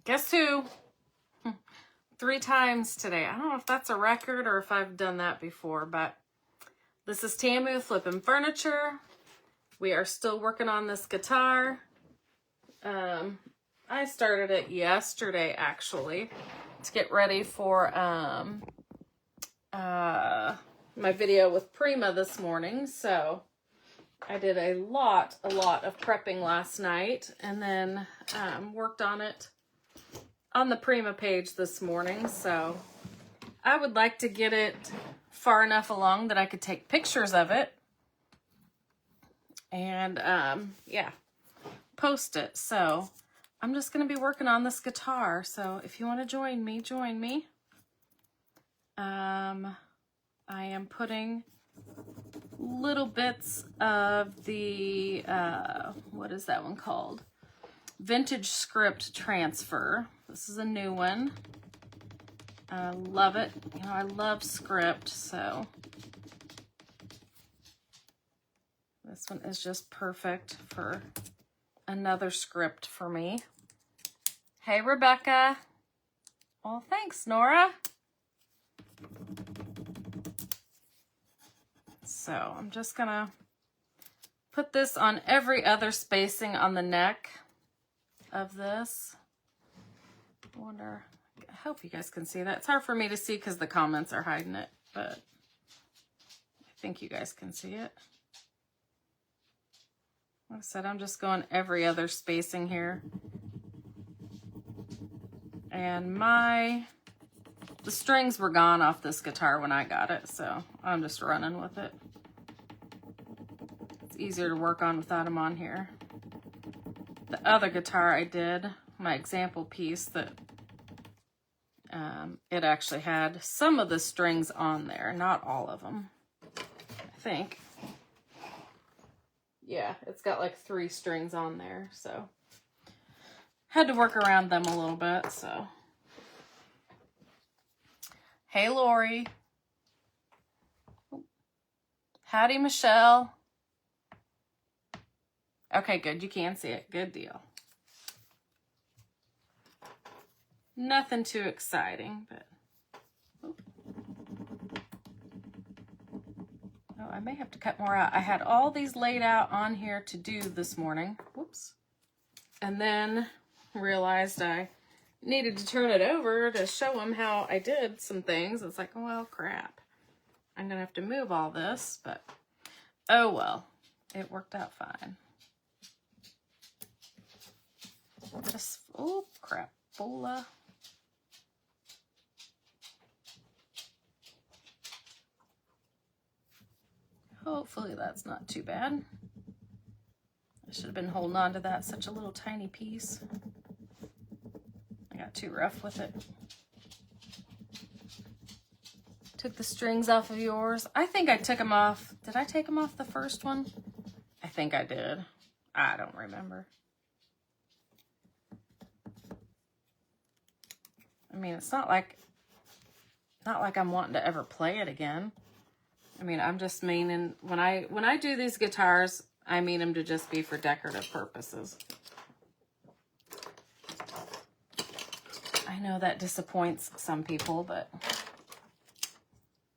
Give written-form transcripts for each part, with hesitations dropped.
Guess who? 3 times today. I don't know if that's a record or if I've done that before, but this is Tammy with Flippin' Furniture. We are still working on this guitar. I started it yesterday, actually, to get ready for my video with Prima this morning. So I did a lot of prepping last night, and then worked on it on the Prima page this morning. So I would like to get it far enough along that I could take pictures of it and yeah, post it. So I'm just going to be working on this guitar. So if you want to join me, join me. I am putting little bits of the, what is that one called? Vintage Script Transfer. This is a new one. I love it. You know, I love script, so this one is just perfect for another script for me. Hey, Rebecca. Well, thanks, Nora. So I'm just gonna put this on every other spacing on the neck of this. I wonder, I hope you guys can see that. It's hard for me to see because the comments are hiding it, but I think you guys can see it. Like I said, I'm just going every other spacing here. And the strings were gone off this guitar when I got it, so I'm just running with it. It's easier to work on without them on here. The other guitar I did, my example piece, that it actually had some of the strings on there, not all of them, I think. Yeah, it's got like 3 strings on there, so had to work around them a little bit. So hey, Lori. Howdy, Michelle. Okay, good. You can see it. Good deal. Nothing too exciting, but oh, I may have to cut more out. I had all these laid out on here to do this morning. Whoops. And then realized I needed to turn it over to show them how I did some things. It's like, oh, well, crap. I'm going to have to move all this, but oh, well, it worked out fine. Just, oh, crap. Bola. Hopefully that's not too bad. I should have been holding on to that, such a little tiny piece. I got too rough with it. Took the strings off of yours. I think I took them off. Did I take them off the first one? I think I did. I don't remember. I mean, it's not like I'm wanting to ever play it again. I mean, I'm just meaning when I do these guitars, I mean them to just be for decorative purposes. I know that disappoints some people, but I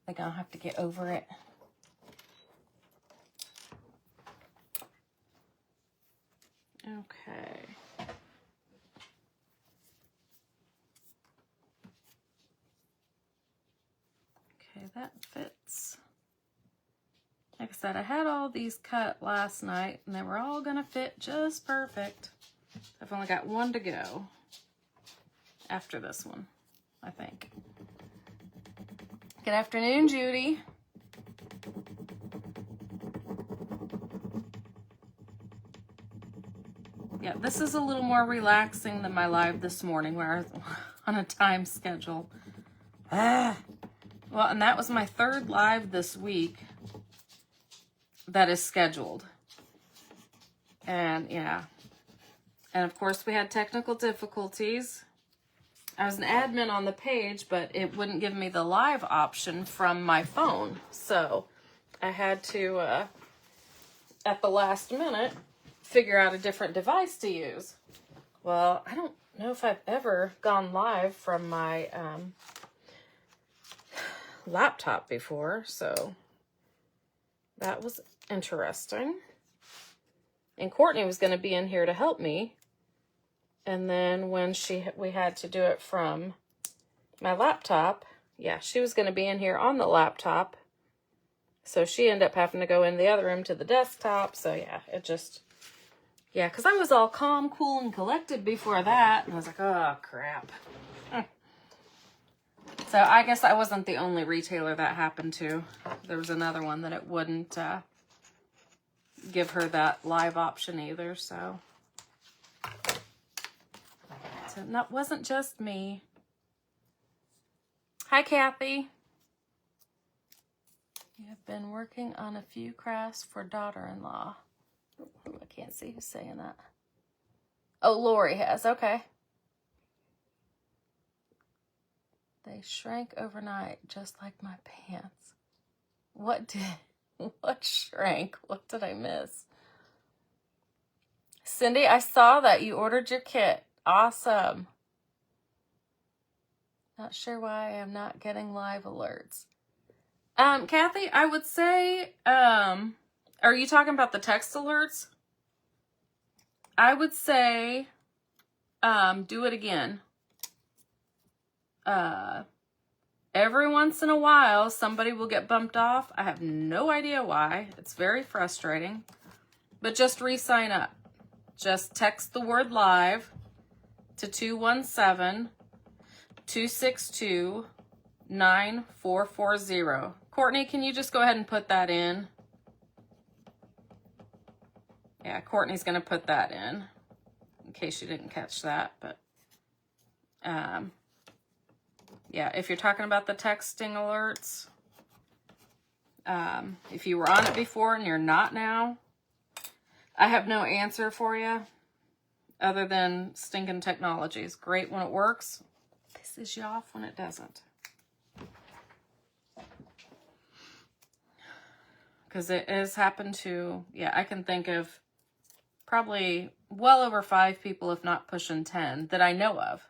think I'll have to get over it. Okay. Okay, that fits. Like I said, I had all these cut last night, and they were all going to fit just perfect. I've only got one to go after this one, I think. Good afternoon, Judy. Yeah, this is a little more relaxing than my live this morning where I was on a time schedule. Well, and that was my 3rd live this week that is scheduled. And yeah. And of course we had technical difficulties. I was an admin on the page, but it wouldn't give me the live option from my phone. So I had to, at the last minute, figure out a different device to use. Well, I don't know if I've ever gone live from my laptop before, so that was interesting. And Courtney was going to be in here to help me. And then when we had to do it from my laptop, yeah, she was going to be in here on the laptop. So she ended up having to go in the other room to the desktop. So yeah, it just, yeah, because I was all calm, cool, and collected before that. And I was like, oh, crap. So I guess I wasn't the only retailer that happened to. There was another one that it wouldn't give her that live option either. So that wasn't just me. Hi, Kathy. You have been working on a few crafts for daughter-in-law. Oh, I can't see who's saying that. Oh, Lori has. Okay. They shrank overnight, just like my pants. What shrank? What did I miss? Cindy, I saw that you ordered your kit. Awesome. Not sure why I am not getting live alerts. Kathy, I would say, are you talking about the text alerts? I would say, do it again. Every once in a while, somebody will get bumped off. I have no idea why. It's very frustrating. But just re-sign up. Just text the word live to 217-262-9440. Courtney, can you just go ahead and put that in? Yeah, Courtney's going to put that in case you didn't catch that. But, yeah, if you're talking about the texting alerts, if you were on it before and you're not now, I have no answer for you other than stinking technology is great when it works. Pisses you off when it doesn't. Because it has happened to, yeah, I can think of probably well over 5 people, if not pushing 10, that I know of.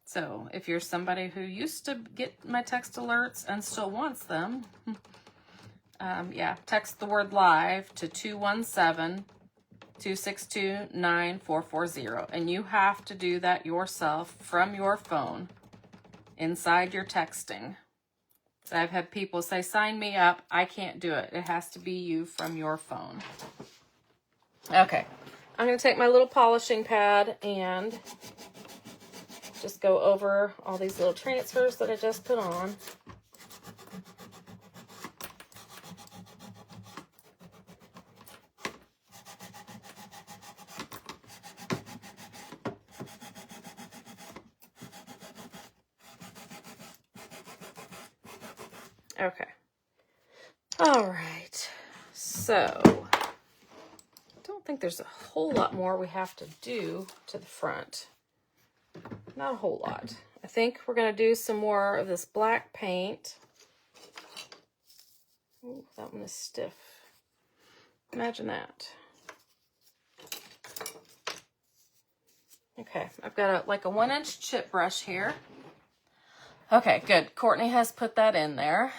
So if you're somebody who used to get my text alerts and still wants them, yeah, text the word live to 217-262-9440. And you have to do that yourself from your phone inside your texting. So I've had people say, sign me up. I can't do it. It has to be you from your phone. Okay. I'm going to take my little polishing pad and just go over all these little transfers that I just put on. Okay. All right. So, I don't think there's a whole lot more we have to do to the front. Not a whole lot. I think we're going to do some more of this black paint. Ooh, that one is stiff. Imagine that. Okay, I've got like a 1-inch chip brush here. Okay, good. Courtney has put that in there.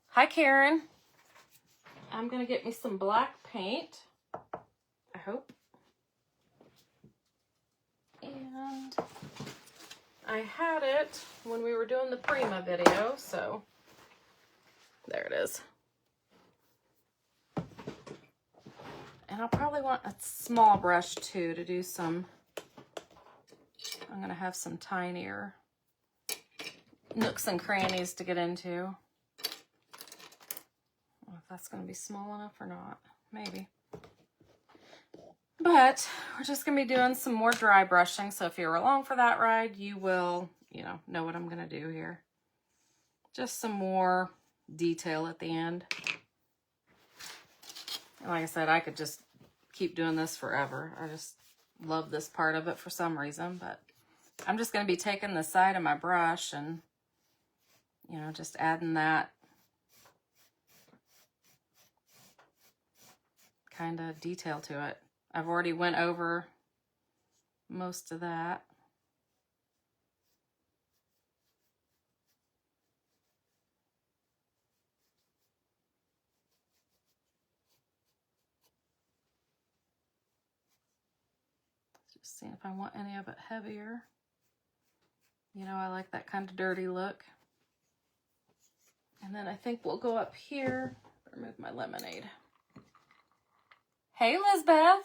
Hi, Karen. I'm going to get me some black paint. I hope. And I had it when we were doing the Prima video, so there it is. And I'll probably want a small brush too to do some, I'm going to have some tinier nooks and crannies to get into. I don't know if that's going to be small enough or not. Maybe. But we're just going to be doing some more dry brushing. So if you're along for that ride, you will, know what I'm going to do here. Just some more detail at the end. And like I said, I could just keep doing this forever. I just love this part of it for some reason. But I'm just going to be taking the side of my brush and, just adding that kind of detail to it. I've already went over most of that. Just seeing if I want any of it heavier. You know, I like that kind of dirty look. And then I think we'll go up here. Remove my lemonade. Hey, Lizbeth.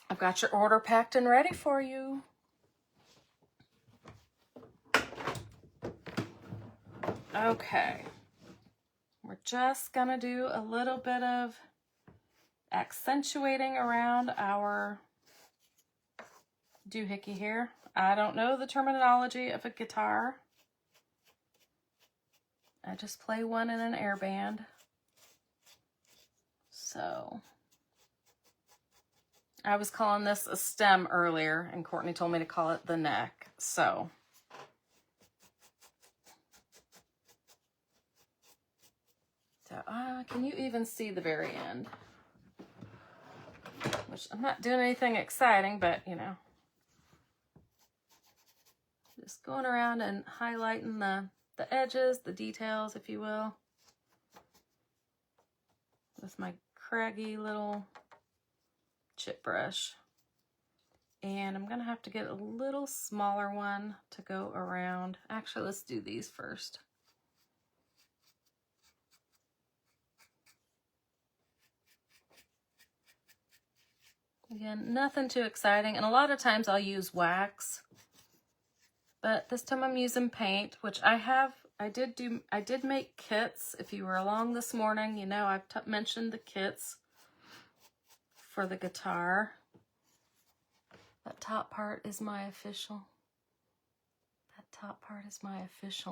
I've got your order packed and ready for you. Okay. We're just gonna do a little bit of accentuating around our doohickey here. I don't know the terminology of a guitar. I just play one in an air band. So I was calling this a stem earlier, and Courtney told me to call it the neck. So can you even see the very end? Which I'm not doing anything exciting, but you know, just going around and highlighting the edges, the details, if you will, with my craggy little chip brush. And I'm gonna have to get a little smaller one to go around. Actually, let's do these first. Again, nothing too exciting, and a lot of times I'll use wax, but this time I'm using paint, which I did make kits. If you were along this morning, you know I've mentioned the kits for the guitar. That top part is my official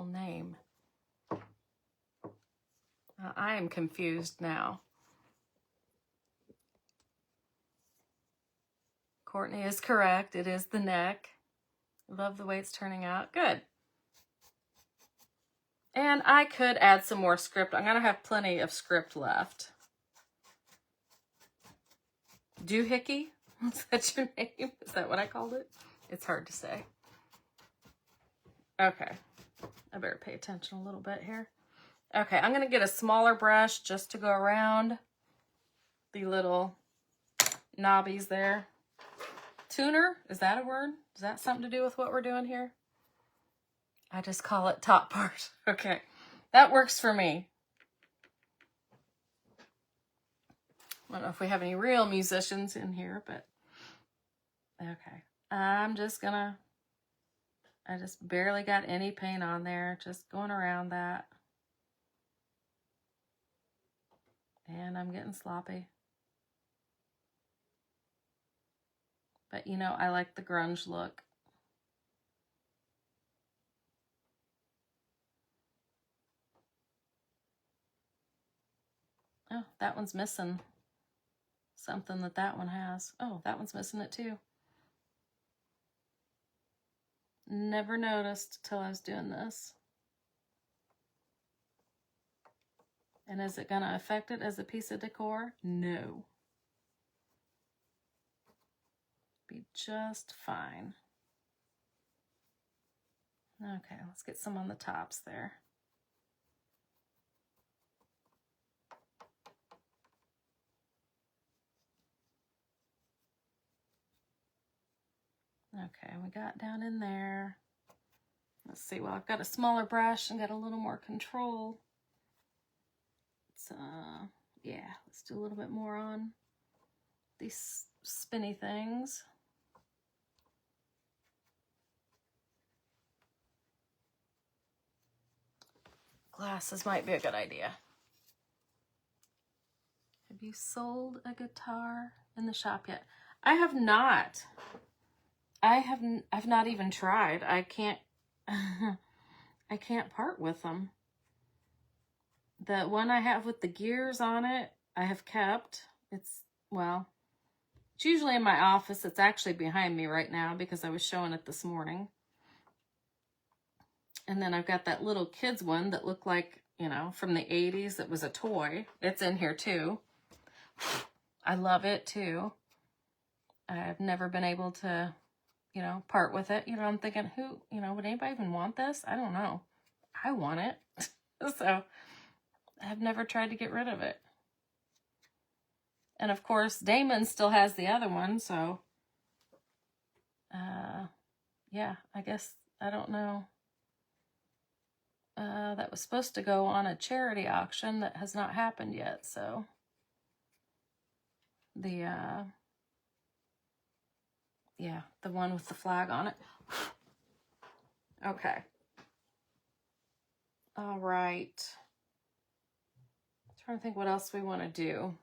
name. I am confused now. Courtney is correct. It is the neck. Love the way it's turning out. Good. And I could add some more script. I'm going to have plenty of script left. Doohickey? Is that your name? Is that what I called it? It's hard to say. Okay. I better pay attention a little bit here. Okay, I'm going to get a smaller brush just to go around the little knobbies there. Tuner, is that a word? Is that something to do with what we're doing here? I just call it top part. Okay, that works for me. I don't know if we have any real musicians in here, but okay. I just barely got any paint on there, just going around that. And I'm getting sloppy. But you know, I like the grunge look. Oh, that one's missing something that one has. Oh, that one's missing it too. Never noticed till I was doing this. And is it going to affect it as a piece of decor? No. Be just fine. Okay, let's get some on the tops there. Okay, we got down in there. Let's see, well, I've got a smaller brush and got a little more control. So, yeah, let's do a little bit more on these spinny things. Glasses might be a good idea. Have you sold a guitar in the shop yet? I have not. I've not even tried. I can't I can't part with them. The one I have with the gears on it, I have kept. It's usually in my office. It's actually behind me right now because I was showing it this morning. And then I've got that little kids one that looked like, you know, from the 80s. That was a toy. It's in here too. I love it too. I've never been able to, you know, part with it. You know, I'm thinking, would anybody even want this? I don't know. I want it. So I've never tried to get rid of it. And of course, Damon still has the other one, so yeah, I guess, I don't know. That was supposed to go on a charity auction that has not happened yet, so the yeah, the one with the flag on it. Okay. All right. I'm trying to think what else we want to do.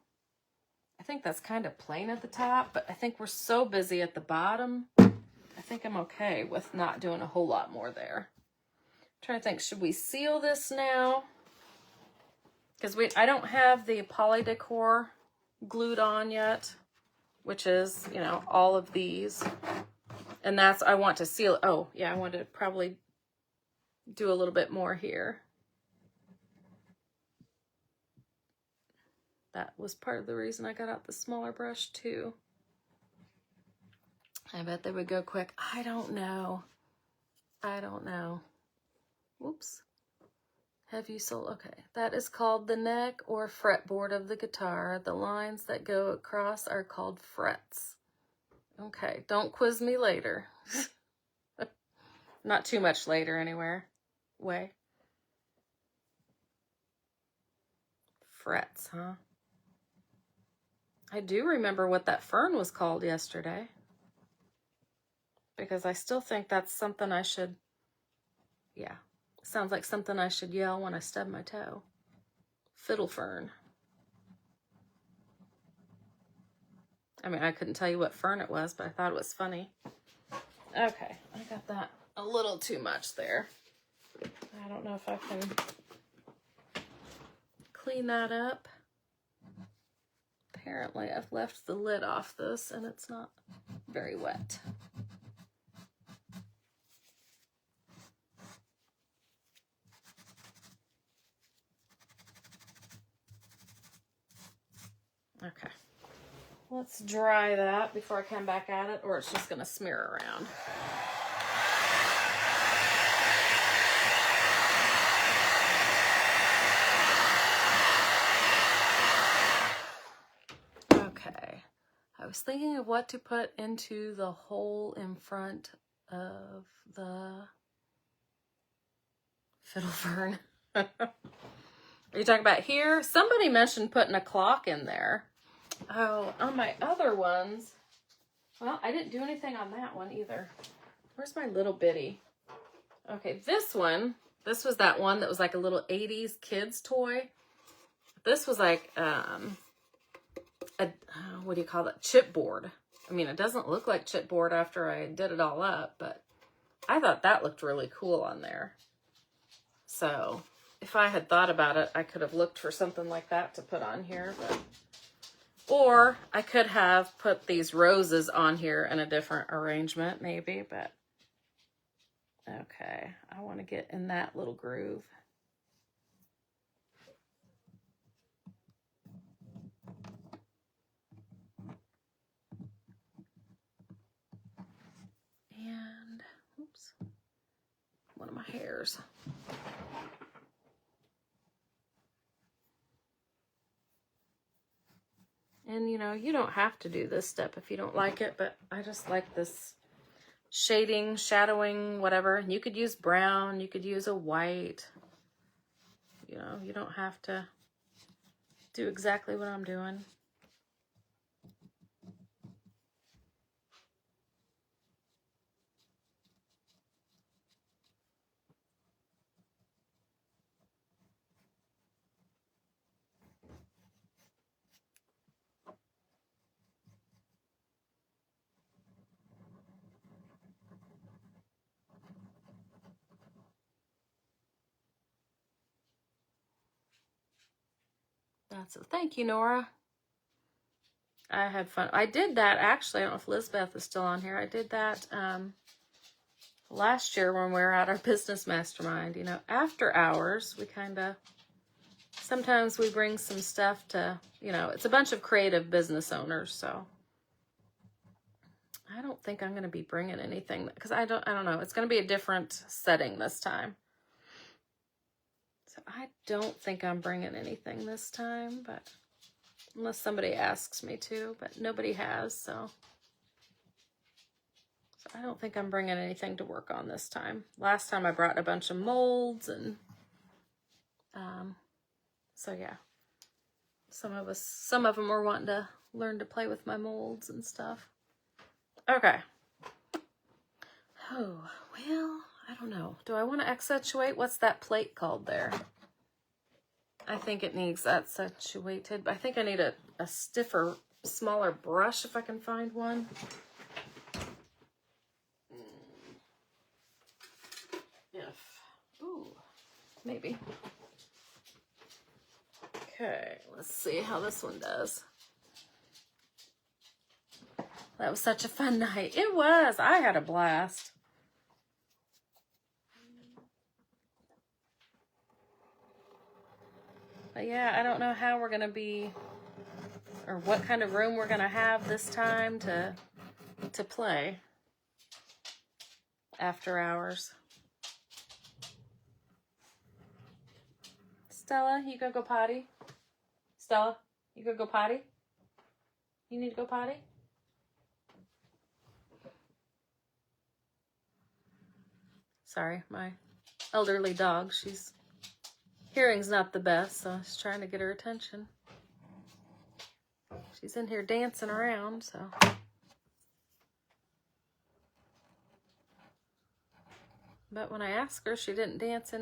I think that's kind of plain at the top, but I think we're so busy at the bottom. I think I'm okay with not doing a whole lot more there. I'm trying to think, should we seal this now? Because I don't have the poly decor glued on yet, which is, you know, all of these. And that's, I want to seal it. Oh, yeah, I want to probably do a little bit more here. That was part of the reason I got out the smaller brush too. I bet they would go quick. I don't know. I don't know. Whoops. Have you sold? Okay. That is called the neck or fretboard of the guitar. The lines that go across are called frets. Okay. Don't quiz me later. Not too much later anywhere. Way. Frets, huh? I do remember what that fern was called yesterday. Because I still think that's something I should, yeah. Sounds like something I should yell when I stub my toe. Fiddle fern. I mean, I couldn't tell you what fern it was, but I thought it was funny. Okay, I got that a little too much there. I don't know if I can clean that up. Apparently, I've left the lid off this and it's not very wet. Okay, let's dry that before I come back at it, or it's just going to smear around. Okay, I was thinking of what to put into the hole in front of the fiddle fern. Are you talking about here? Somebody mentioned putting a clock in there. Oh, on my other ones, well, I didn't do anything on that one either. Where's my little bitty? Okay, this one, this was that one that was like a little 80s kids toy. This was like, what do you call that? Chipboard. I mean, it doesn't look like chipboard after I did it all up, but I thought that looked really cool on there. So if I had thought about it, I could have looked for something like that to put on here, but, or I could have put these roses on here in a different arrangement maybe, but okay, I want to get in that little groove. And, oops, one of my hairs. And, you know, you don't have to do this step if you don't like it, but I just like this shading, shadowing, whatever. You could use brown, you could use a white. You know, you don't have to do exactly what I'm doing. That's it. Thank you, Nora. I had fun. I did that actually. I don't know if Elizabeth is still on here. I did that last year when we were at our business mastermind. You know, after hours, we kind of, sometimes we bring some stuff to, you know, it's a bunch of creative business owners. So I don't think I'm going to be bringing anything because I don't know. It's going to be a different setting this time. So I don't think I'm bringing anything this time, but Unless somebody asks me to, but nobody has, so I don't think I'm bringing anything to work on this time. Last time I brought a bunch of molds, and so yeah. Some of them were wanting to learn to play with my molds and stuff. Okay. Oh, well, I don't know. Do I want to accentuate? What's that plate called there? I think it needs accentuated. I think I need a stiffer, smaller brush if I can find one. Ooh, maybe. Okay, let's see how this one does. That was such a fun night. It was. I had a blast. But yeah, I don't know how we're going to be, or what kind of room we're going to have this time to play after hours. Stella, you gonna go potty? Stella, you gonna go potty? You need to go potty? Sorry, my elderly dog, hearing's not the best, so I was trying to get her attention. She's in here dancing around, so. But when I asked her, she didn't dance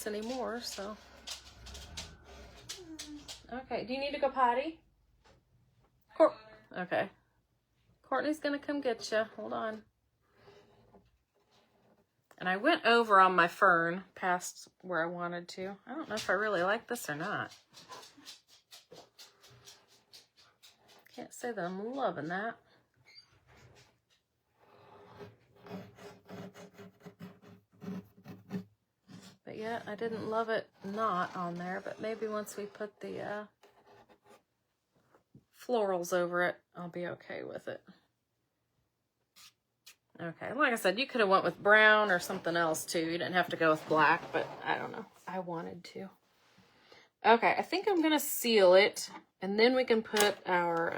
anymore, so. Okay, do you need to go potty? Okay. Courtney's gonna come get you. Hold on. And I went over on my fern past where I wanted to. I don't know if I really like this or not. Can't say that I'm loving that. But yeah, I didn't love it not on there, but maybe once we put the florals over it, I'll be okay with it. Okay, like I said, you could have went with brown or something else too. You didn't have to go with black, but I don't know. I wanted to. Okay, I think I'm going to seal it, and then we can put our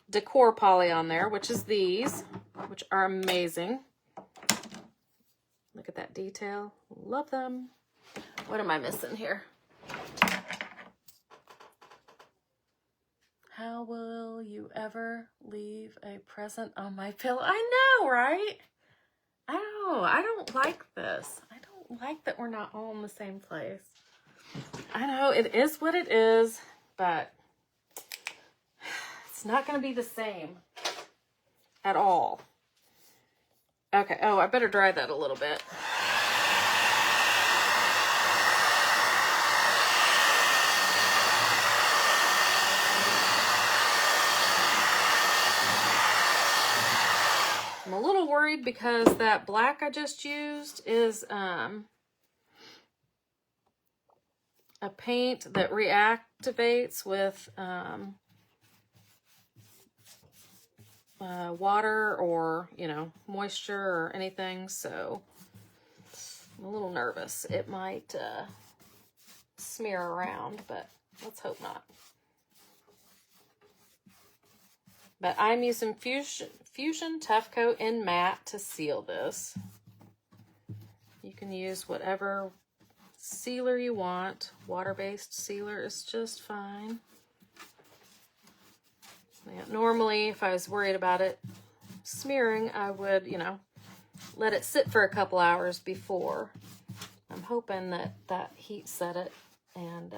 decor poly on there, which is these, which are amazing. Look at that detail. Love them. What am I missing here? How will you ever leave a present on my pillow? I know, right? I don't like this. I don't like that we're not all in the same place. I know, it is what it is, but it's not going to be the same at all. Okay, oh, I better dry that a little bit. I'm a little worried because that black I just used is a paint that reactivates with water or, moisture or anything. So I'm a little nervous. It might smear around, but let's hope not. But I'm using Fusion Tough Coat in Matte to seal this. You can use whatever sealer you want. Water-based sealer is just fine. Yeah, normally, if I was worried about it smearing, I would, let it sit for a couple hours before. I'm hoping that heat set it and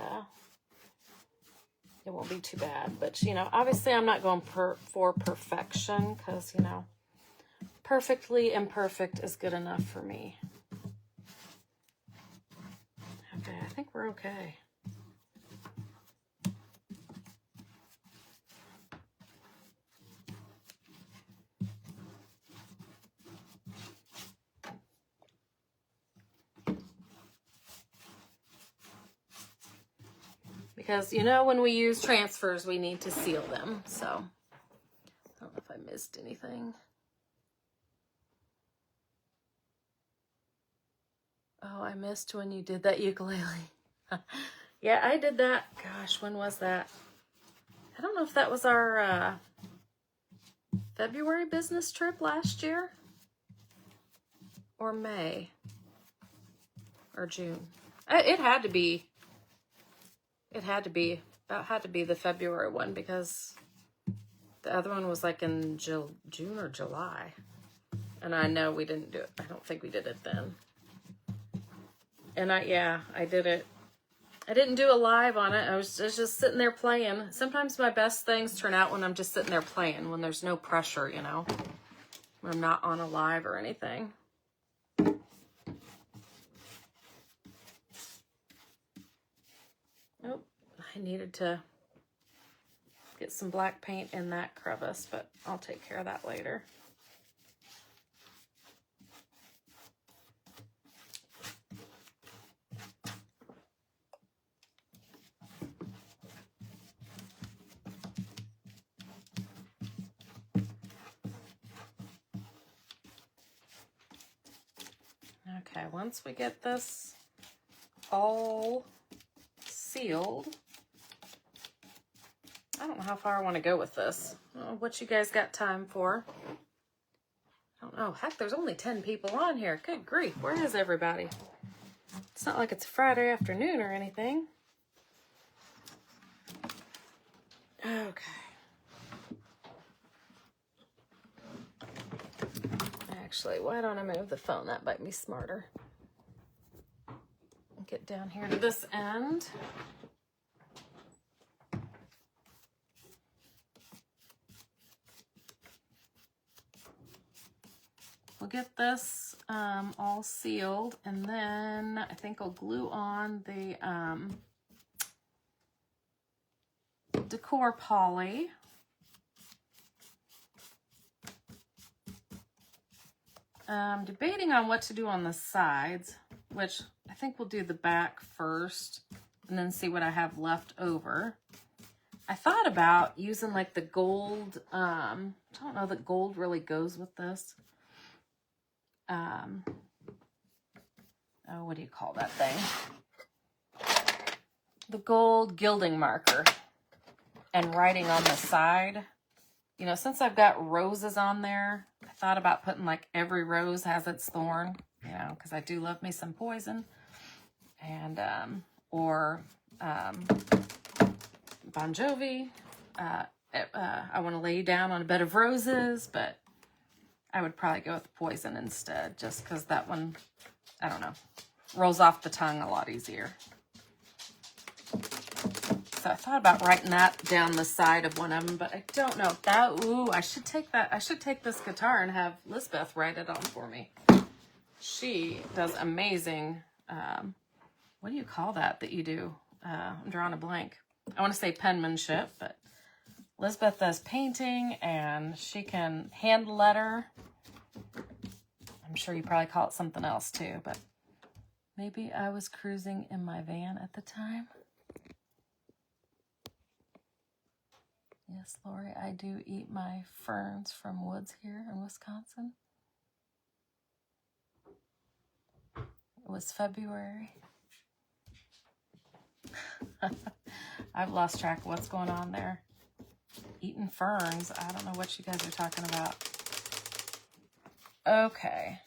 it won't be too bad. But, obviously I'm not going for perfection because, perfectly imperfect is good enough for me. Okay, I think we're okay. Because, when we use transfers, we need to seal them. So, I don't know if I missed anything. Oh, I missed when you did that ukulele. Yeah, I did that. Gosh, when was that? I don't know if that was our February business trip last year or May or June. It had to be the February one because the other one was like in June or July. And I know we didn't do it. I don't think we did it then. And I did it. I didn't do a live on it. I was just sitting there playing. Sometimes my best things turn out when I'm just sitting there playing, when there's no pressure, you know, when I'm not on a live or anything. Oh, I needed to get some black paint in that crevice, but I'll take care of that later. Okay, once we get this all sealed, I don't know how far I want to go with this. I don't know what you guys got time for. I don't know. Heck, there's only 10 people on here. Good grief. Where is everybody? It's not like it's Friday afternoon or anything. Okay. Actually, why don't I move the phone? That might be smarter. Get down here to this end. We'll get this all sealed, and then I think I'll glue on the decor poly. I'm debating on what to do on the sides, which I think we'll do the back first and then see what I have left over. I thought about using like the gold, I don't know that gold really goes with this. Oh, what do you call that thing? The gold gilding marker and writing on the side. You know, since I've got roses on there, I thought about putting like every rose has its thorn, you know, because I do love me some poison. And, Bon Jovi. I want to lay you down on a bed of roses, but I would probably go with poison instead, just because that one, I don't know, rolls off the tongue a lot easier. So I thought about writing that down the side of one of them, but I don't know if that, ooh, I should take this guitar and have Lisbeth write it on for me. She does amazing, what do you call that you do? I'm drawing a blank. I want to say penmanship, but Lisbeth does painting and she can hand letter. I'm sure you probably call it something else too, but maybe I was cruising in my van at the time. Yes, Lori, I do eat my ferns from woods here in Wisconsin. It was February. I've lost track of what's going on there. Eating ferns. I don't know what you guys are talking about. Okay.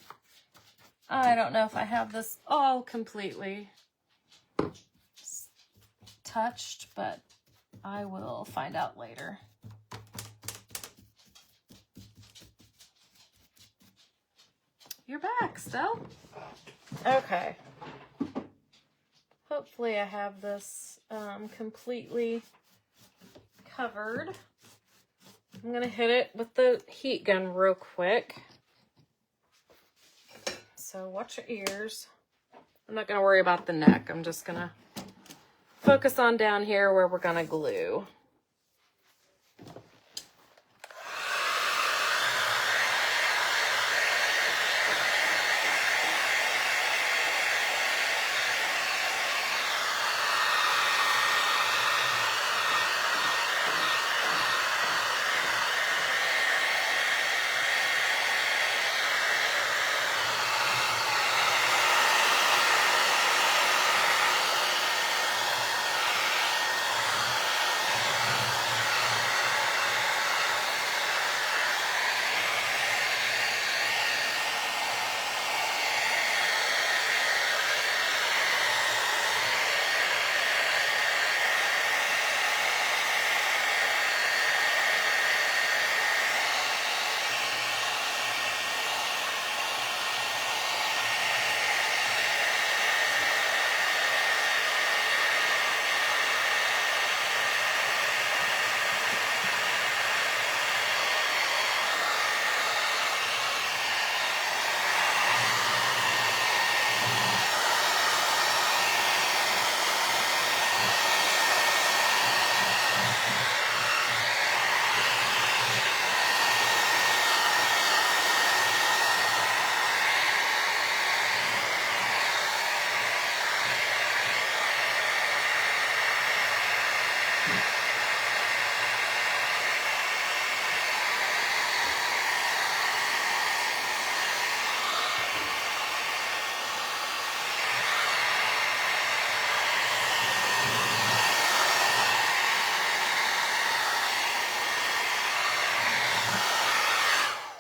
I don't know if I have this all completely touched, but I will find out later. You're back, Stell. Okay. Hopefully I have this completely covered. I'm going to hit it with the heat gun real quick. So watch your ears. I'm not going to worry about the neck. I'm just going to focus on down here where we're going to glue.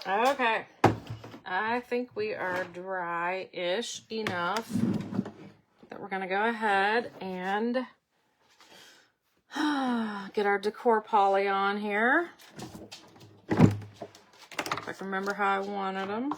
Okay. I think we are dry-ish enough that we're going to go ahead and get our decor poly on here. If I can remember how I wanted them.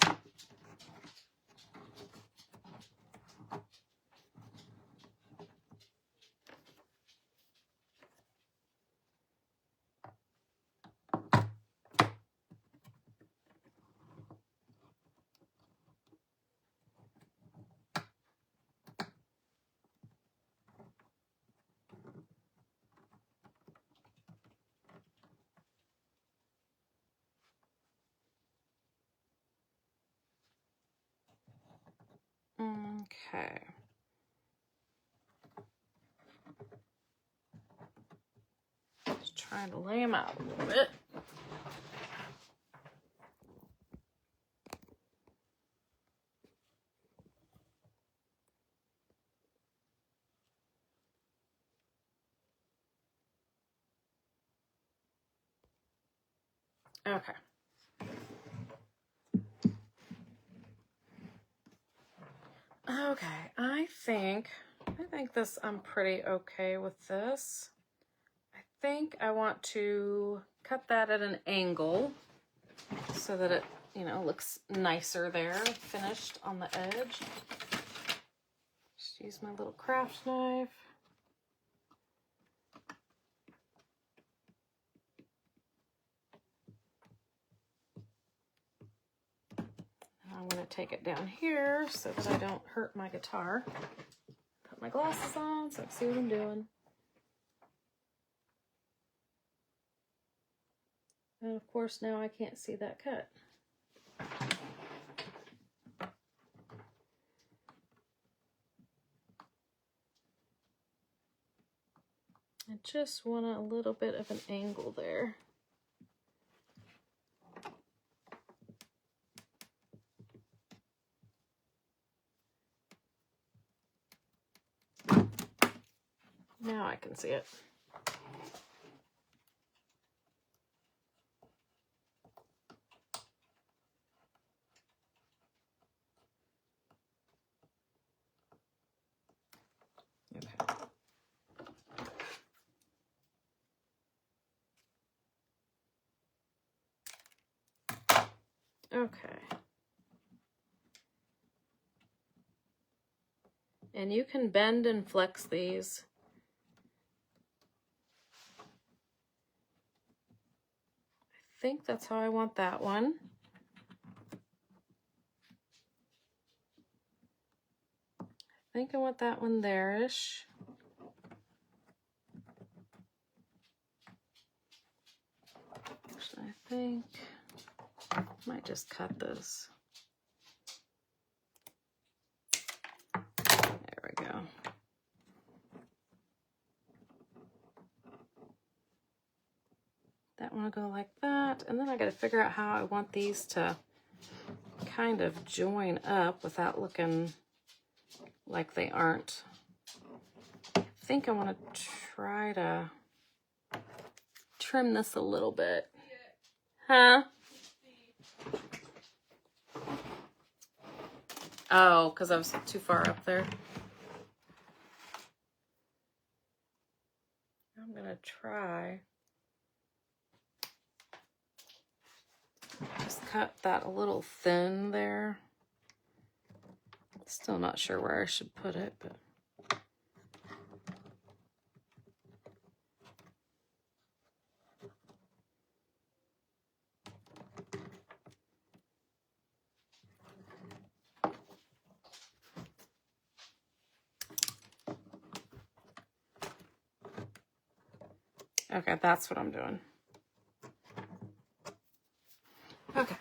Okay. Just trying to lay them out a little bit. Okay. Okay, I think this, I'm pretty okay with this. I think I want to cut that at an angle so that it, you know, looks nicer there, finished on the edge. Just use my little craft knife. I'm going to take it down here so that I don't hurt my guitar. Put my glasses on so I can see what I'm doing. And of course now I can't see that cut. I just want a little bit of an angle there. Now I can see it. Okay. And you can bend and flex these. I think that's how I want that one. I think I want that one there-ish. Actually, I think I might just cut this. There we go. That one will go like that, and then I got to figure out how I want these to kind of join up without looking like they aren't. I think I want to try to trim this a little bit. Huh? Oh, because I was too far up there. I'm going to try. Just cut that a little thin there. Still not sure where I should put it, but. Okay, that's what I'm doing. Okay.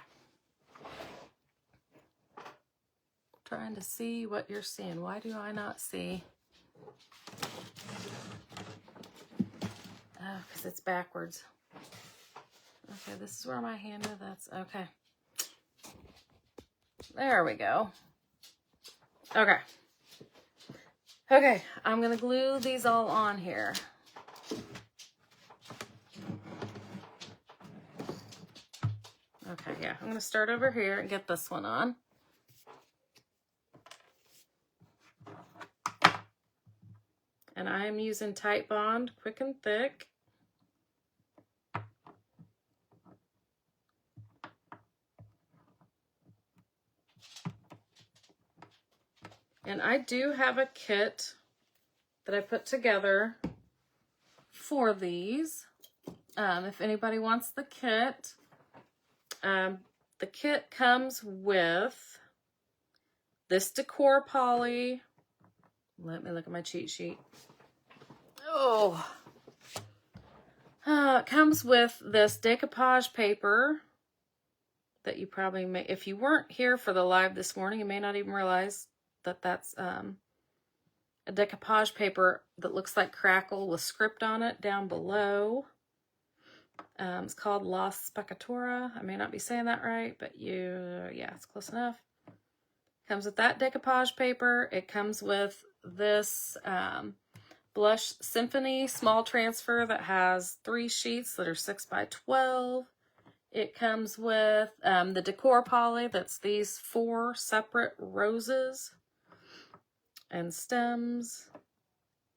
Trying to see what you're seeing. Why do I not see? Oh, because it's backwards. Okay, this is where my hand is. That's okay. There we go. Okay. Okay, I'm gonna glue these all on here. Okay, yeah, I'm going to start over here and get this one on. And I am using Tight Bond, Quick and Thick. And I do have a kit that I put together for these. If anybody wants the kit comes with this decor poly. Let me look at my cheat sheet. Oh, it comes with this decoupage paper that you probably may, if you weren't here for the live this morning, you may not even realize that that's a decoupage paper that looks like crackle with script on it down below. It's called La Spaccatura. I may not be saying that right, but yeah, it's close enough. Comes with that decoupage paper. It comes with this Blush Symphony small transfer that has 3 sheets that are 6 by 12. It comes with the decor poly that's these 4 separate roses and stems.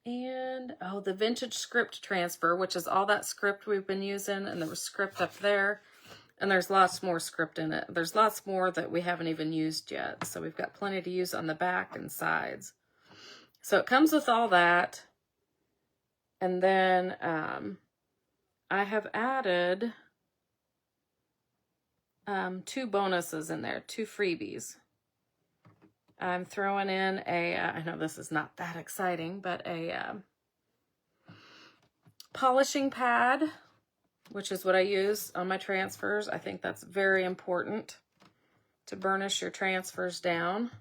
And, oh, the vintage script transfer, which is all that script we've been using, and there was script up there, and there's lots more script in it. There's lots more that we haven't even used yet, so we've got plenty to use on the back and sides. So it comes with all that, and then I have added 2 bonuses in there, 2 freebies. I'm throwing in I know this is not that exciting, but a polishing pad, which is what I use on my transfers. I think that's very important to burnish your transfers down.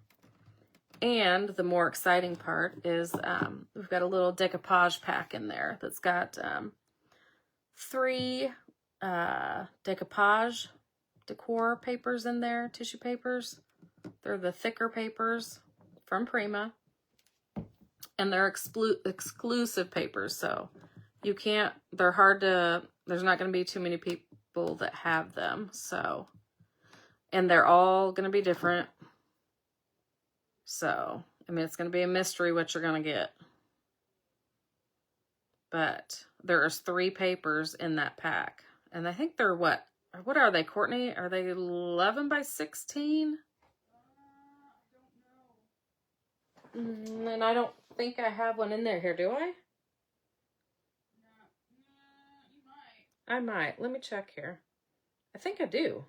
And the more exciting part is we've got a little decoupage pack in there that's got 3 decoupage decor papers in there, tissue papers. They're the thicker papers from Prima, and they're exclusive papers, so you can't, they're hard to, there's not going to be too many people that have them, so, and they're all going to be different, so, I mean, it's going to be a mystery what you're going to get, but there's 3 papers in that pack, and I think they're what are they, Courtney? Are they 11 by 16? And I don't think I have one in there here, do I? No, you might. I might. Let me check here. I think I do.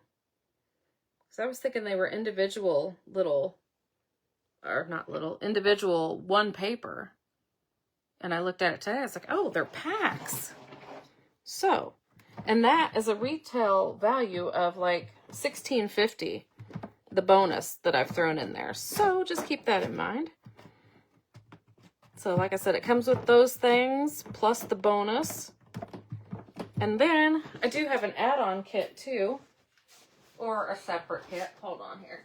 Because I was thinking they were individual little, or not little, individual one paper. And I looked at it today. I was like, oh, they're packs. So, and that is a retail value of like $16.50, the bonus that I've thrown in there. So just keep that in mind. So like I said, it comes with those things plus the bonus. And then I do have an add-on kit too, or a separate kit. Hold on here.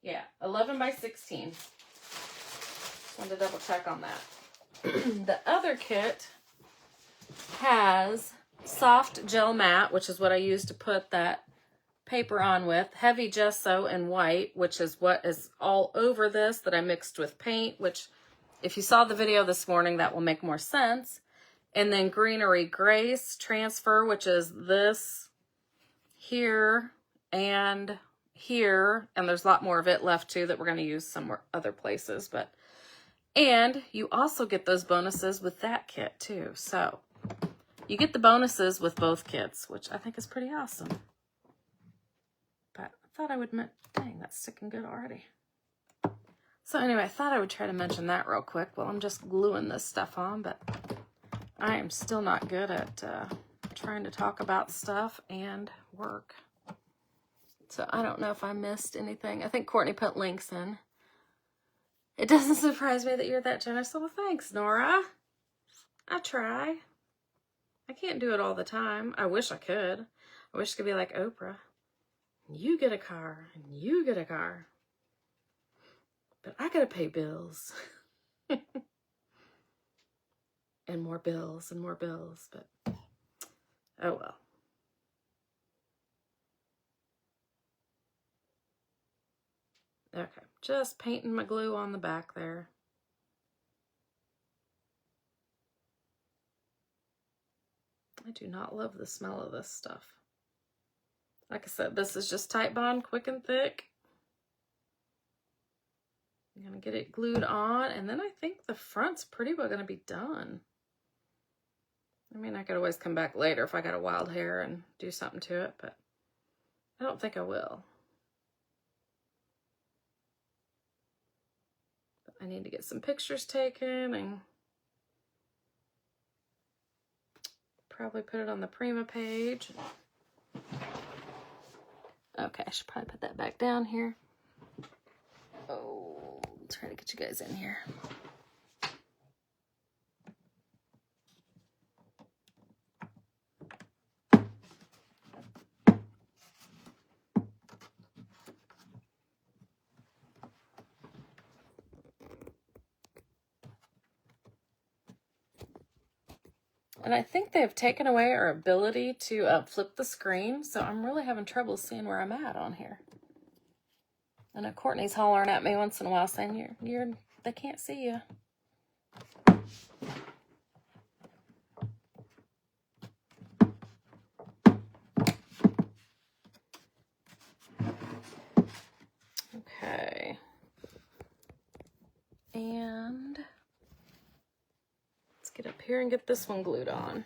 Yeah, 11 by 16. Just wanted to double check on that. The other kit has soft gel matte, which is what I use to put that paper on with, heavy gesso and white, which is what is all over this that I mixed with paint, which if you saw the video this morning, that will make more sense. And then Greenery Grace transfer, which is this here and here, and there's a lot more of it left too that we're going to use somewhere other places, but and you also get those bonuses with that kit too. So you get the bonuses with both kits, which I think is pretty awesome. But I thought I would, dang, that's sticking good already. So anyway, I thought I would try to mention that real quick while I'm just gluing this stuff on, but I am still not good at trying to talk about stuff and work. So I don't know if I missed anything. I think Courtney put links in. It doesn't surprise me that you're that generous. Well, thanks, Nora. I try. I can't do it all the time. I wish I could. I wish I could be like Oprah. You get a car, and you get a car. But I gotta pay bills. And more bills and more bills, but oh well. Okay, just painting my glue on the back there. I do not love the smell of this stuff. Like I said, this is just Titebond Quick and Thick. I'm gonna get it glued on, and then I think the front's pretty well gonna be done. I mean, I could always come back later if I got a wild hair and do something to it, but I don't think I will. But I need to get some pictures taken and probably put it on the Prima page. Okay, I should probably put that back down here. Oh, try to get you guys in here. And I think they've taken away our ability to flip the screen, so I'm really having trouble seeing where I'm at on here. I know Courtney's hollering at me once in a while saying, they can't see you. Okay. And let's get up here and get this one glued on.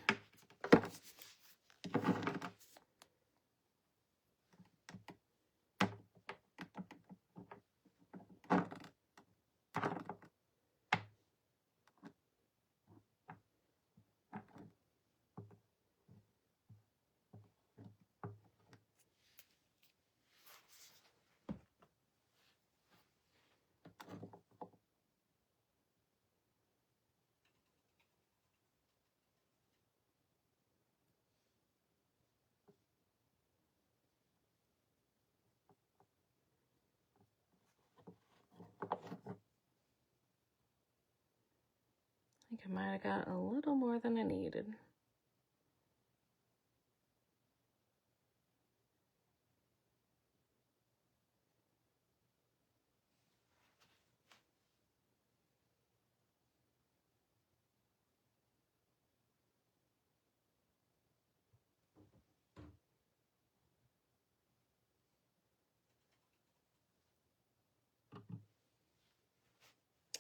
I think I might have got a little more than I needed.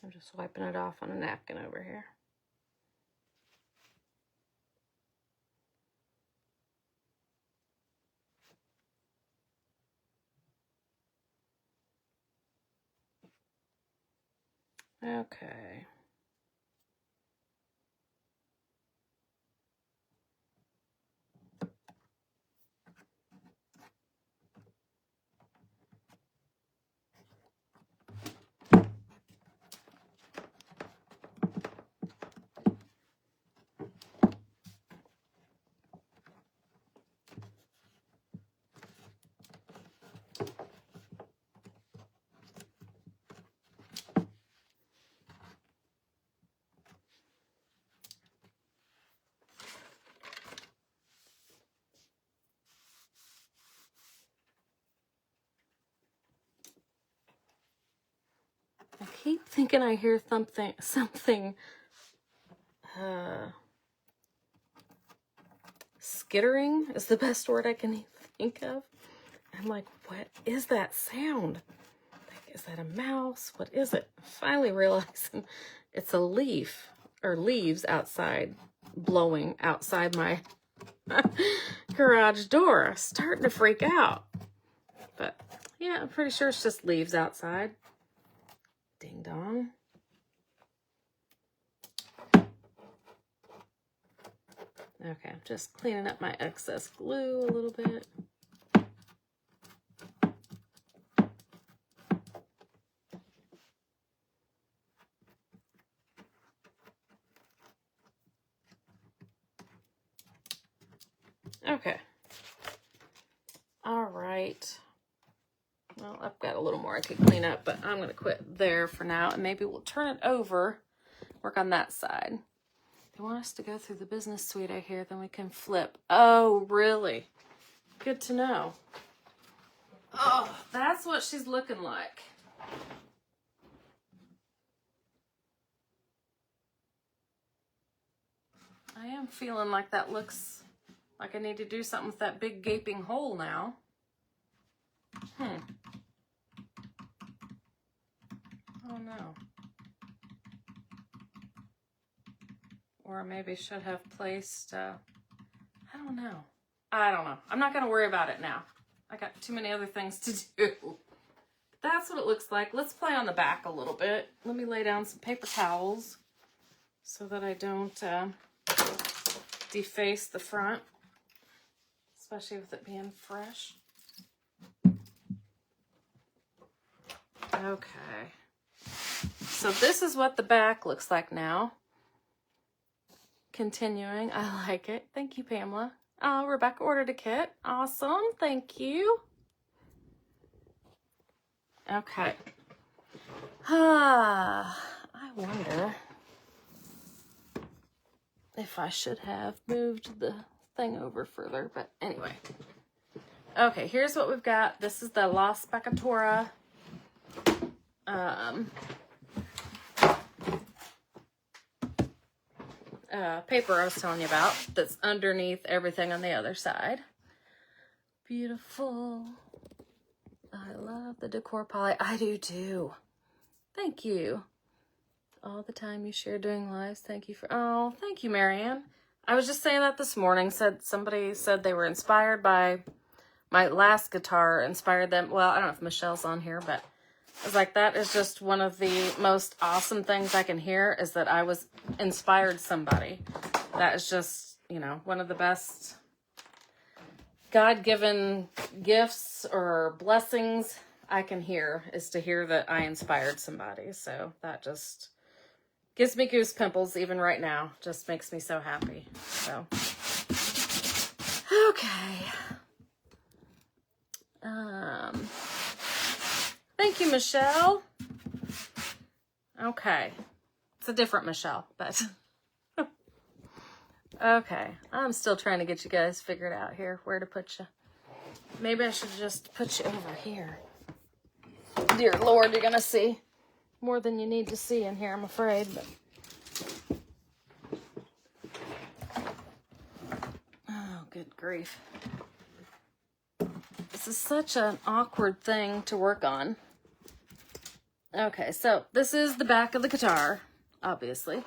I'm just wiping it off on a napkin over here. Okay. I keep thinking I hear something, skittering is the best word I can think of. I'm like, what is that sound? Like, is that a mouse? What is it? Finally realizing it's a leaf or leaves outside blowing outside my garage door. Starting to freak out. But yeah, I'm pretty sure it's just leaves outside. Ding dong. Okay, I'm just cleaning up my excess glue a little bit. Okay. All right. Well, I've got a little more I could clean up, but I'm going to quit there for now, and maybe we'll turn it over, work on that side. They want us to go through the business suite, I hear, then we can flip. Oh, really? Good to know. Oh, that's what she's looking like. I am feeling like that looks like I need to do something with that big gaping hole now. Oh no. Or I maybe should have placed, I don't know. I'm not going to worry about it now. I got too many other things to do. That's what it looks like. Let's play on the back a little bit. Let me lay down some paper towels so that I don't deface the front, especially with it being fresh. Okay. So this is what the back looks like now. Continuing. I like it. Thank you, Pamela. Oh, Rebecca ordered a kit. Awesome. Thank you. Okay. I wonder if I should have moved the thing over further, but anyway. Okay, here's what we've got. This is the La Spaccatura paper I was telling you about that's underneath everything on the other side. Beautiful. I love the decor poly. I do too. Thank you. All the time you share doing lives. Thank you for, oh, thank you, Marianne. I was just saying that this morning. Somebody said they were inspired by my last guitar, inspired them. Well, I don't know if Michelle's on here, but I was like, that is just one of the most awesome things I can hear, is that I was inspired somebody. That is just, you know, one of the best God-given gifts or blessings I can hear, is to hear that I inspired somebody. So that just gives me goose pimples even right now. Just makes me so happy. So, okay. Thank you, Michelle. Okay. It's a different Michelle, but okay. I'm still trying to get you guys figured out here, where to put you. Maybe I should just put you over here. Dear Lord, you're going to see more than you need to see in here, I'm afraid. But oh, good grief. This is such an awkward thing to work on. Okay, so this is the back of the guitar, obviously.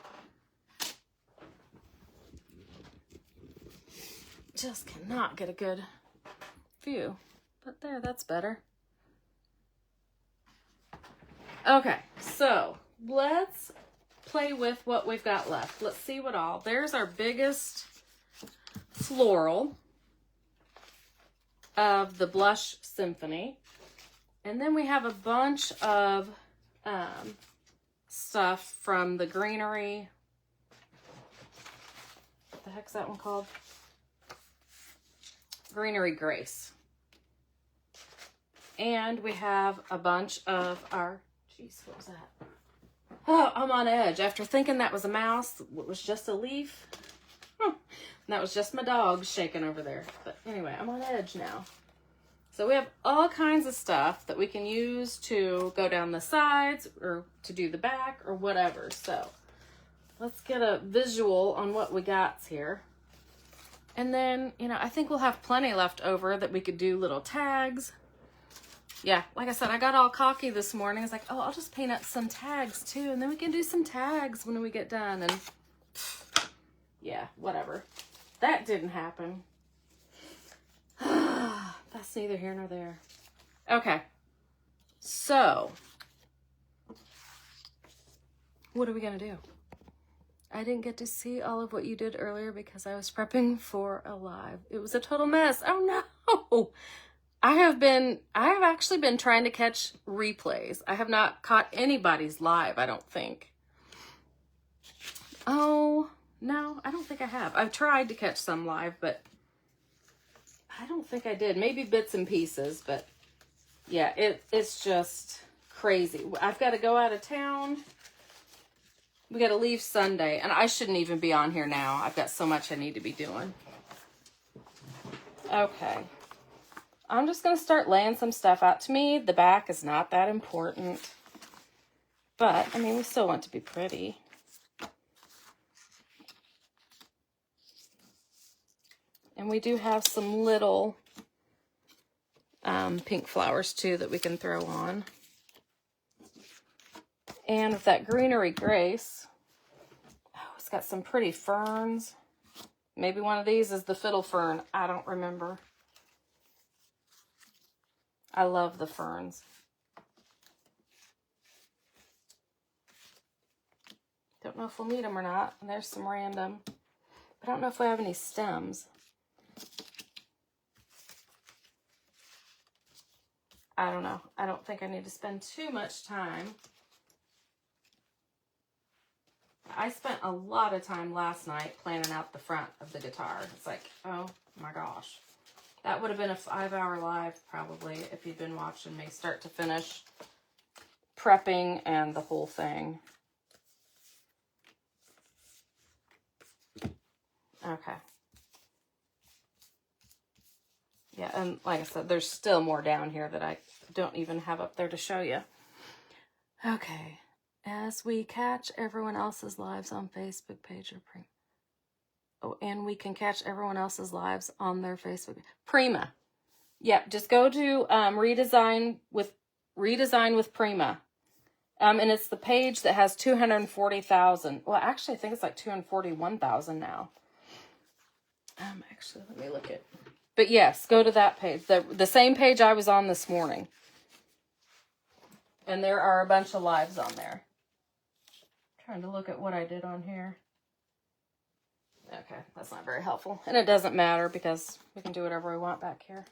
Just cannot get a good view. But there, that's better. Okay, so let's play with what we've got left. Let's see what all. There's our biggest floral of the Blush Symphony. And then we have a bunch of stuff from the Greenery. What the heck's that one called? Greenery Grace. And we have a bunch of our, jeez, what was that? Oh, I'm on edge. After thinking that was a mouse, it was just a leaf. That was just my dog shaking over there. But anyway, I'm on edge now. So we have all kinds of stuff that we can use to go down the sides or to do the back or whatever. So let's get a visual on what we got here. And then, you know, I think we'll have plenty left over that we could do little tags. Yeah, like I said, I got all cocky this morning. I was like, oh, I'll just paint up some tags too. And then we can do some tags when we get done. And yeah, whatever. That didn't happen. That's neither here nor there. Okay. So, what are we going to do? I didn't get to see all of what you did earlier because I was prepping for a live. It was a total mess. Oh no. I have actually been trying to catch replays. I have not caught anybody's live, I don't think. Oh, no, I don't think I have. I've tried to catch some live, but I don't think I did. Maybe bits and pieces, but Yeah, it's just crazy. I've got to go out of town. We got to leave Sunday, and I shouldn't even be on here now. I've got so much I need to be doing. Okay. I'm just going to start laying some stuff out. To me, the back is not that important. But, I mean, we still want to be pretty. And we do have some little pink flowers, too, that we can throw on. And with that Greenery Grace, oh, it's got some pretty ferns. Maybe one of these is the fiddle fern. I don't remember. I love the ferns. Don't know if we'll need them or not. And there's some random. I don't know if we have any stems. I don't know. I don't think I need to spend too much time. I spent a lot of time last night planning out the front of the guitar. It's like, oh my gosh. That would have been a 5-hour live probably if you'd been watching me start to finish, prepping and the whole thing. Okay. Yeah, and like I said, there's still more down here that I don't even have up there to show you. Okay. As we catch everyone else's lives on Facebook page or Prima. Oh, and we can catch everyone else's lives on their Facebook. Prima. Yeah, just go to Redesign with Prima. And it's the page that has 240,000. Well, actually, I think it's like 241,000 now. Actually, let me look at. But yes, go to that page. The same page I was on this morning. And there are a bunch of lives on there. Trying to look at what I did on here. Okay, that's not very helpful. And it doesn't matter because we can do whatever we want back here.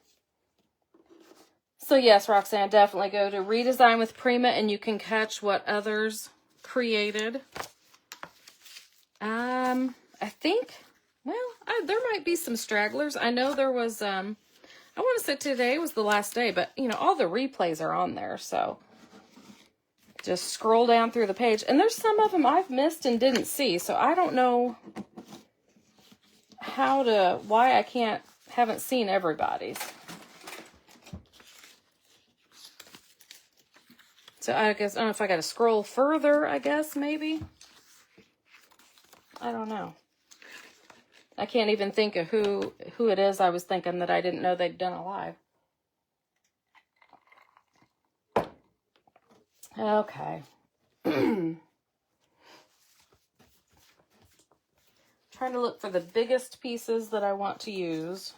So yes, Roxanne, definitely go to Redesign with Prima and you can catch what others created. I think, well, there might be some stragglers. I know there was, I want to say today was the last day, but you know, all the replays are on there, so just scroll down through the page. And there's some of them I've missed and didn't see, so I don't know why I haven't seen everybody's. So I guess, I don't know if I got to scroll further, I guess, maybe. I don't know. I can't even think of who it is I was thinking that I didn't know they'd done a live. Okay. Trying to look for the biggest pieces that I want to use.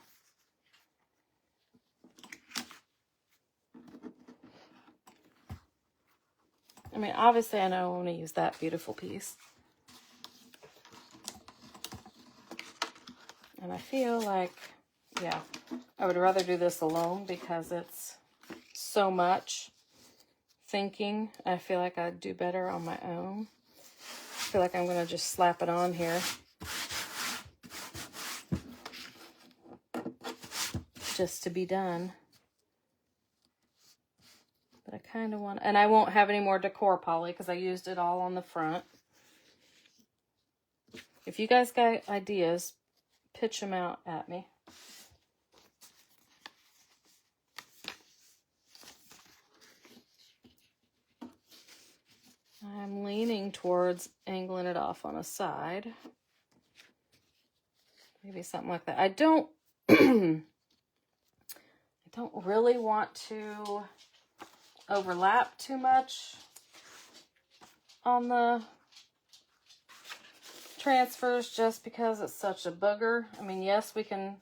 I mean, obviously I know I want to use that beautiful piece. And I feel like, yeah, I would rather do this alone because it's so much thinking. I feel like I'd do better on my own. I feel like I'm going to just slap it on here. Just to be done. But I kind of want, and I won't have any more decor poly because I used it all on the front. If you guys got ideas, pitch them out at me. I'm leaning towards angling it off on a side. Maybe something like that. I don't really want to overlap too much on the transfers just because it's such a booger. I mean, yes, we can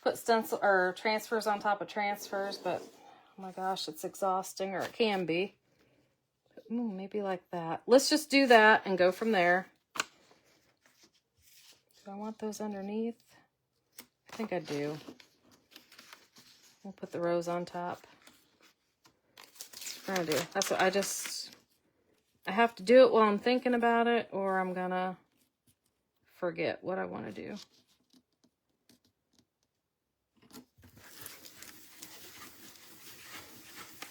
put stencil or transfers on top of transfers, but oh my gosh, it's exhausting, or it can be. Maybe like that. Let's just do that and go from there. Do I want those underneath? I think I do. We'll put the rose on top. That's what I'm gonna do. That's what I have to do it while I'm thinking about it, or I'm gonna forget what I want to do.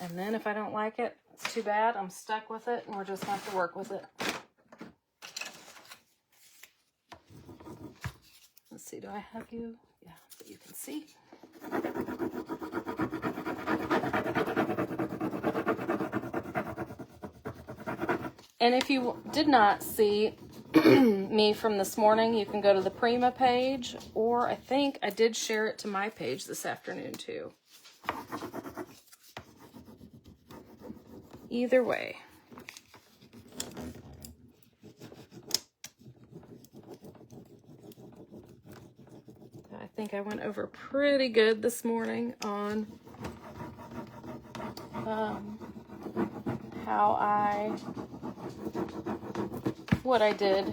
And then if I don't like it, it's too bad. I'm stuck with it, and we're just going to have to work with it. Let's see, do I have you? Yeah, so you can see. And if you did not see me from this morning, you can go to the Prima page, or I think I did share it to my page this afternoon too. Either way. I think I went over pretty good this morning on what I did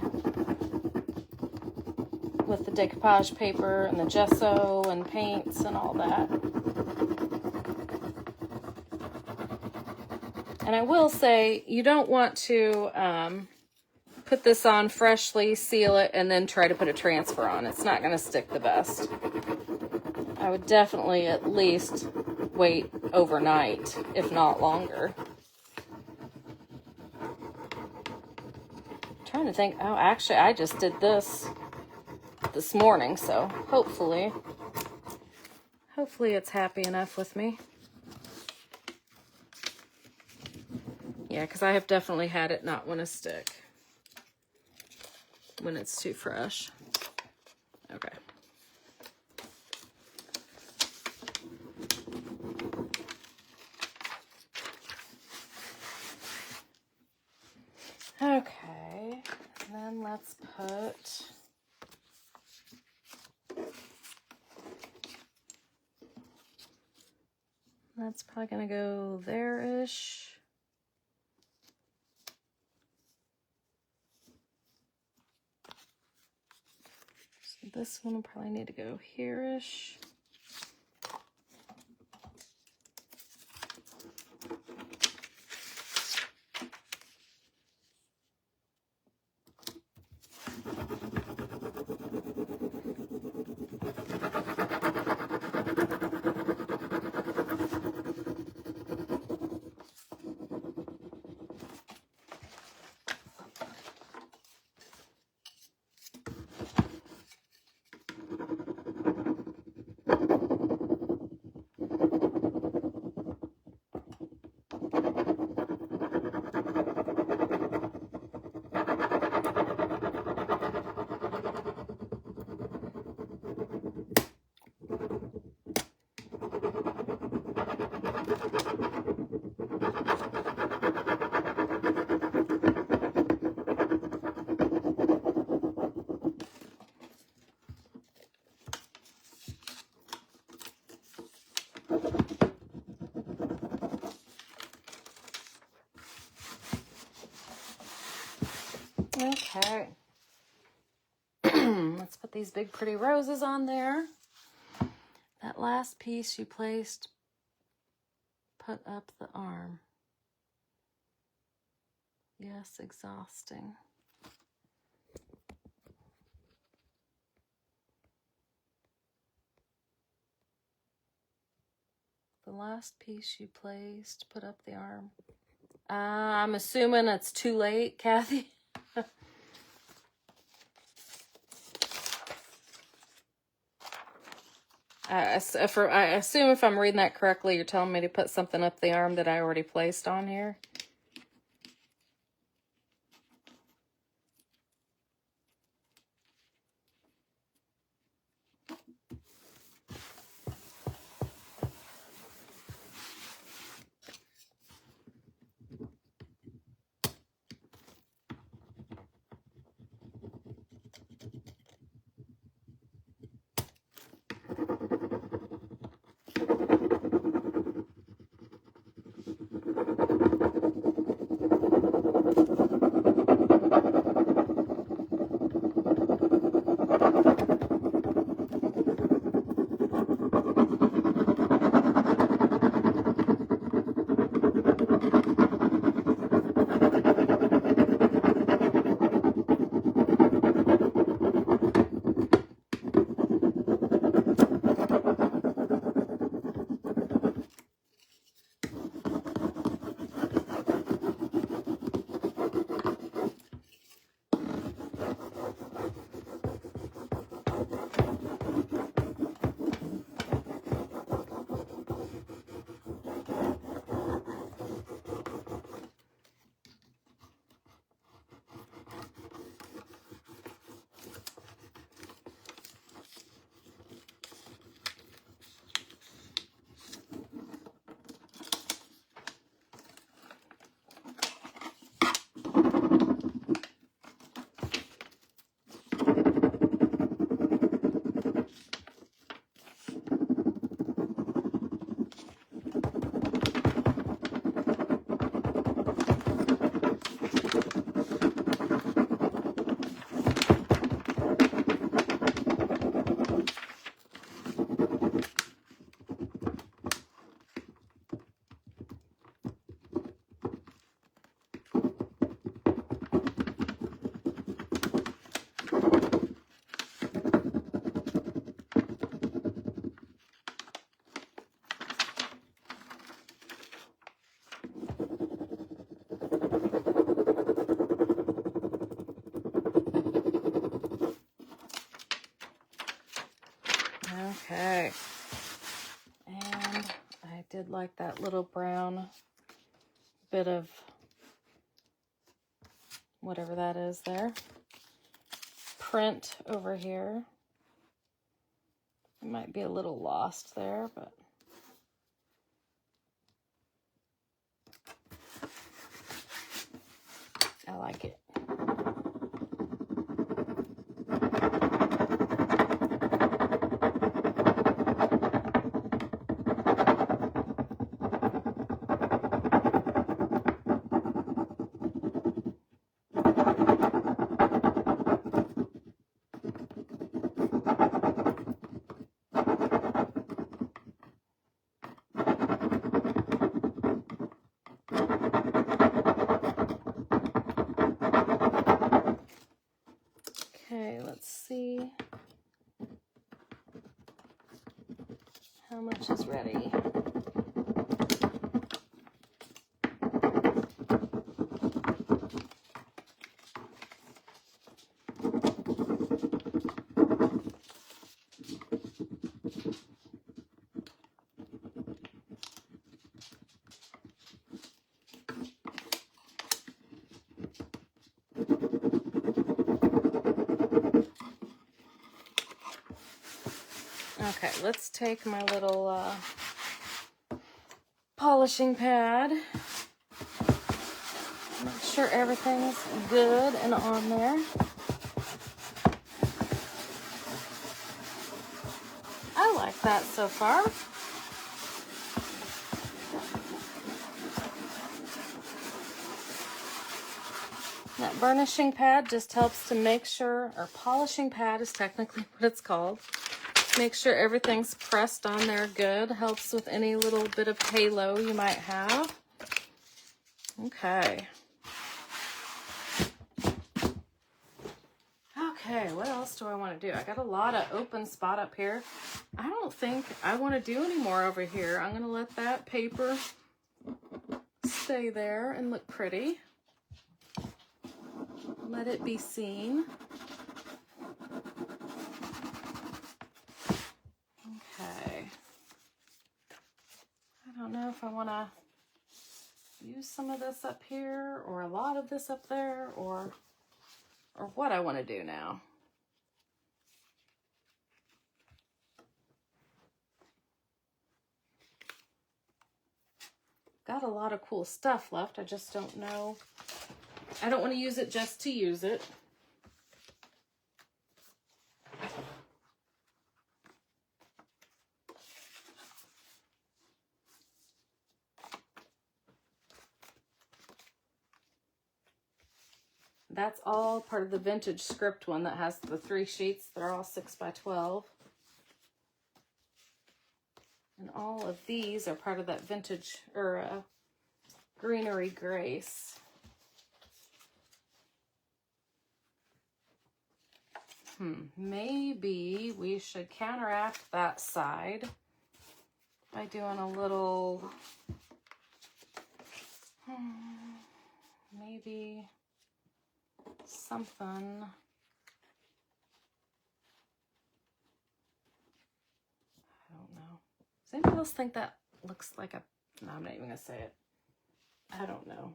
with the decoupage paper and the gesso and paints and all that. And I will say, you don't want to put this on freshly, seal it, and then try to put a transfer on. It's not going to stick the best. I would definitely at least wait overnight, if not longer. I'm trying to think. Oh, actually, I just did this morning, so hopefully it's happy enough with me. Yeah, because I have definitely had it not want to stick when it's too fresh. Okay. Okay, and then let's put that's probably gonna go there-ish. So this one will probably need to go here-ish. Okay. Let's put these big pretty roses on there. That last piece you placed, put up the arm. Yes, exhausting. The last piece you placed, put up the arm. I'm assuming it's too late, Kathy. I assume if I'm reading that correctly, you're telling me to put something up the arm that I already placed on here. did like that little brown bit of whatever that is there. Print over here. It might be a little lost there, but I like it. Okay, let's see how much is ready. Okay, let's take my little polishing pad. Make sure everything's good and on there. I like that so far. That burnishing pad just helps to make sure, or polishing pad is technically what it's called. Make sure everything's pressed on there good. Helps with any little bit of halo you might have. Okay. Okay, what else do I want to do? I got a lot of open spot up here. I don't think I want to do any more over here. I'm going to let that paper stay there and look pretty. Let it be seen. Okay. I don't know if I want to use some of this up here or a lot of this up there or what I want to do now. Got a lot of cool stuff left. I just don't know. I don't want to use it just to use it. That's all part of the vintage script one that has the 3 sheets. They're all 6 by 12. And all of these are part of that vintage, or greenery grace. Maybe we should counteract that side by doing a little, maybe something. I don't know. Does anybody else think that looks like a, no, I'm not even gonna say it. I don't know.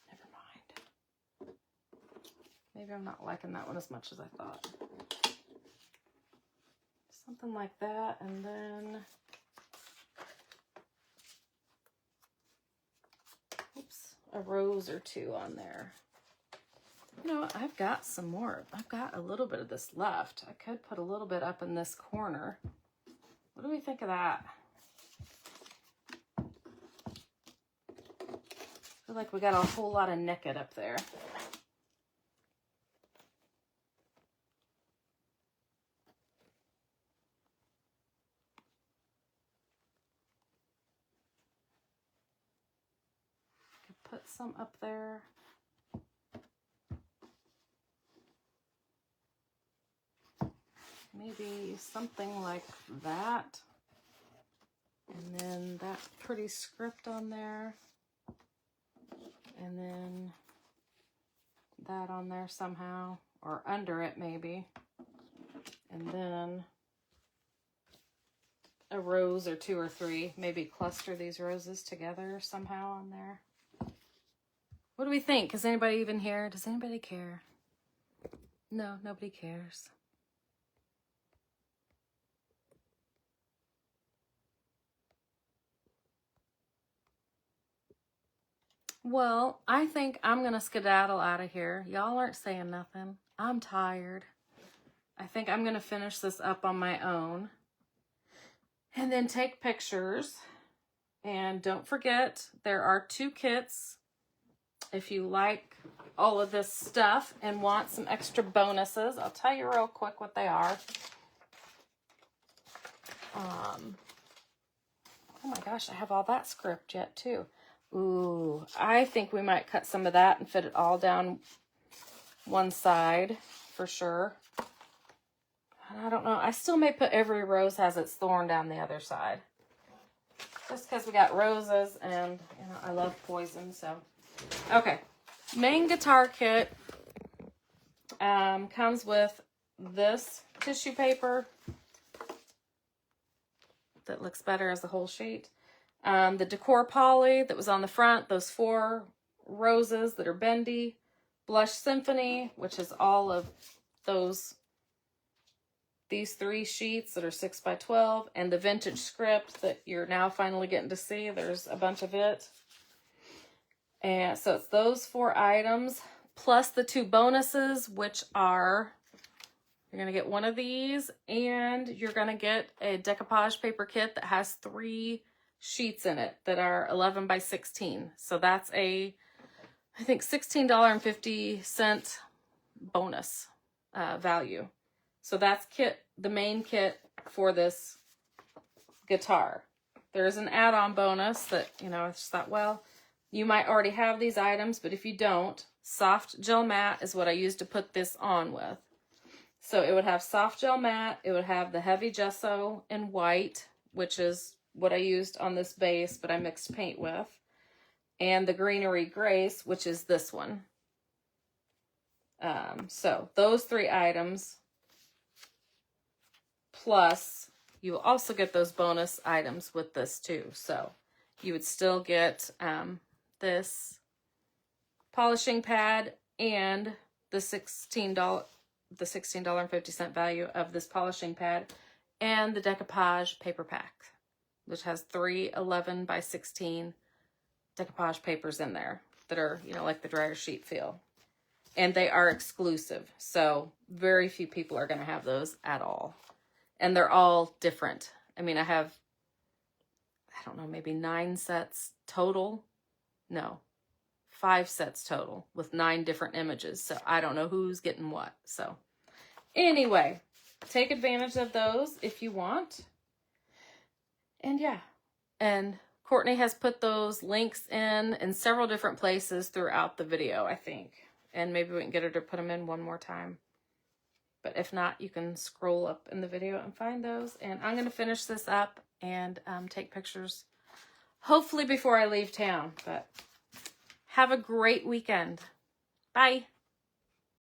Never mind. Maybe I'm not liking that one as much as I thought. Something like that, and then, oops, a rose or two on there. You know, I've got some more. I've got a little bit of this left. I could put a little bit up in this corner. What do we think of that? I feel like we got a whole lot of naked up there. Could put some up there. Maybe something like that. And then that pretty script on there. And then that on there somehow, or under it maybe. And then a rose or two or three. Maybe cluster these roses together somehow on there. What do we think? Is anybody even here? Does anybody care? No, nobody cares. Well, I think I'm going to skedaddle out of here. Y'all aren't saying nothing. I'm tired. I think I'm going to finish this up on my own. And then take pictures. And don't forget, there are 2 kits. If you like all of this stuff and want some extra bonuses, I'll tell you real quick what they are. Oh my gosh, I have all that script yet too. Ooh, I think we might cut some of that and fit it all down one side for sure. And I don't know. I still may put every rose has its thorn down the other side. Just because we got roses and, you know, I love poison, so. Okay. Main guitar kit comes with this tissue paper that looks better as a whole sheet. The decor poly that was on the front, those 4 roses that are bendy, blush symphony, which is all of these 3 sheets that are 6 by 12, and the vintage script that you're now finally getting to see. There's a bunch of it. And so it's those 4 items plus the 2 bonuses, which are, you're going to get one of these and you're going to get a decoupage paper kit that has 3 sheets in it that are 11 by 16. So that's a, I think, $16.50 bonus value. So that's the main kit for this guitar. There's an add-on bonus that, you know, I just thought, well, you might already have these items, but if you don't, soft gel matte is what I used to put this on with. So it would have soft gel matte, it would have the heavy gesso in white, which is what I used on this base, but I mixed paint with, and the greenery grace, which is this one. So those 3 items, plus you will also get those bonus items with this too. So you would still get this polishing pad and the $16.50 value of this polishing pad, and the decoupage paper pack, which has 3 11 by 16 decoupage papers in there that are, you know, like the dryer sheet feel. And they are exclusive, so very few people are going to have those at all. And they're all different. I mean, I have, I don't know, maybe 9 sets total. No, 5 sets total with 9 different images. So I don't know who's getting what. So anyway, take advantage of those if you want. And yeah, and Courtney has put those links in several different places throughout the video, I think. And maybe we can get her to put them in one more time. But if not, you can scroll up in the video and find those. And I'm going to finish this up and take pictures, hopefully before I leave town. But have a great weekend. Bye.